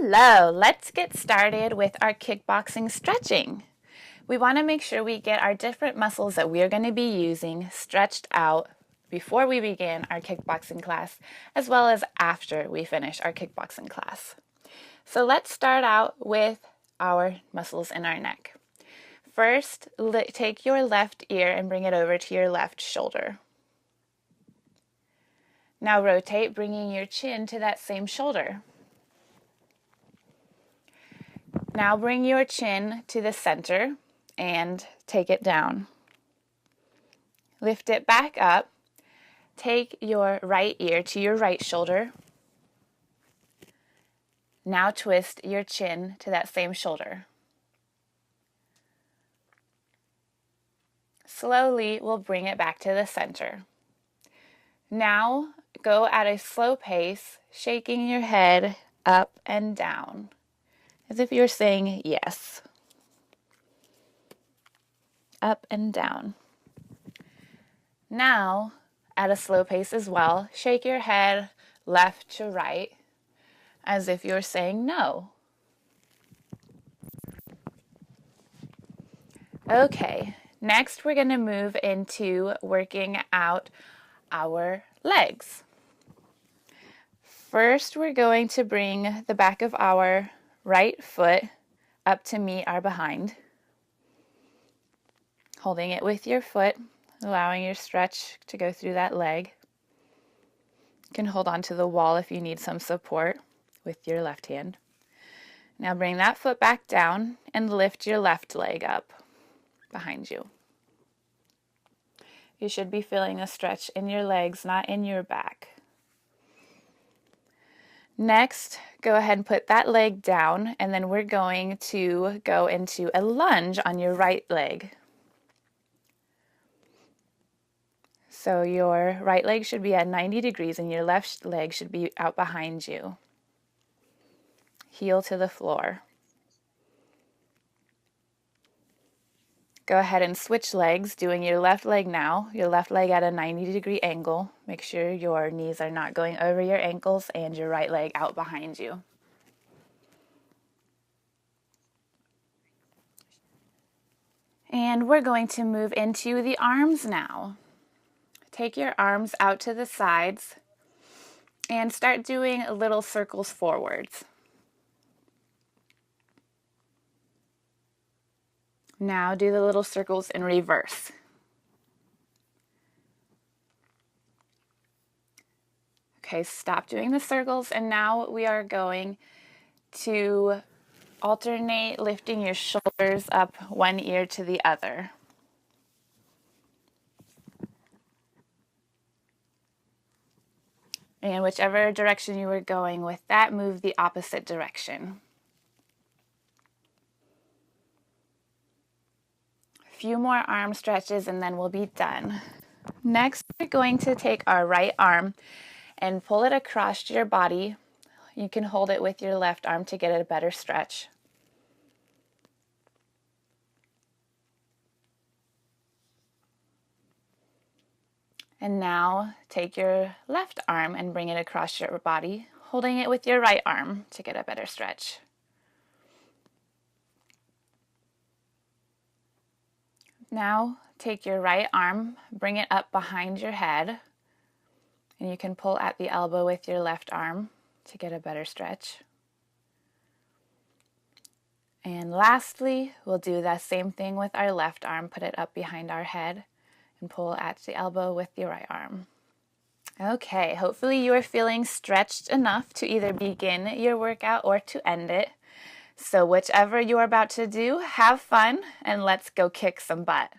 Hello, let's get started with our kickboxing stretching. We want to make sure we get our different muscles that we are going to be using stretched out before we begin our kickboxing class, as well as after we finish our kickboxing class. So let's start out with our muscles in our neck. First, take your left ear and bring it over to your left shoulder. Now rotate, bringing your chin to that same shoulder. Now bring your chin to the center and take it down. Lift it back up. Take your right ear to your right shoulder. Now twist your chin to that same shoulder. Slowly, we'll bring it back to the center. Now, go at a slow pace, shaking your head up and down, as if you're saying yes. Up and down. Now, at a slow pace as well, shake your head left to right, as if you're saying no. Okay, next we're going to move into working out our legs. First, we're going to bring the back of our right foot up to meet our behind. Holding it with your foot, allowing your stretch to go through that leg. You can hold on to the wall if you need some support with your left hand. Now bring that foot back down and lift your left leg up behind you. You should be feeling a stretch in your legs, not in your back. Next, go ahead and put that leg down, and then we're going to go into a lunge on your right leg. So your right leg should be at 90 degrees and your left leg should be out behind you. Heel to the floor. Go ahead and switch legs, doing your left leg now, your left leg at a 90-degree angle. Make sure your knees are not going over your ankles and your right leg out behind you. And we're going to move into the arms now. Take your arms out to the sides and start doing little circles forwards. Now do the little circles in reverse. Okay, stop doing the circles, and now we are going to alternate lifting your shoulders up one ear to the other. And whichever direction you were going with that, move the opposite direction. Few more arm stretches and then we'll be done. Next, we're going to take our right arm and pull it across your body. You can hold it with your left arm to get a better stretch. And now take your left arm and bring it across your body, holding it with your right arm to get a better stretch. Now take your right arm, bring it up behind your head, and you can pull at the elbow with your left arm to get a better stretch. And lastly, we'll do that same thing with our left arm, put it up behind our head and pull at the elbow with your right arm. Okay, hopefully you are feeling stretched enough to either begin your workout or to end it. So whichever you are about to do, have fun and let's go kick some butt.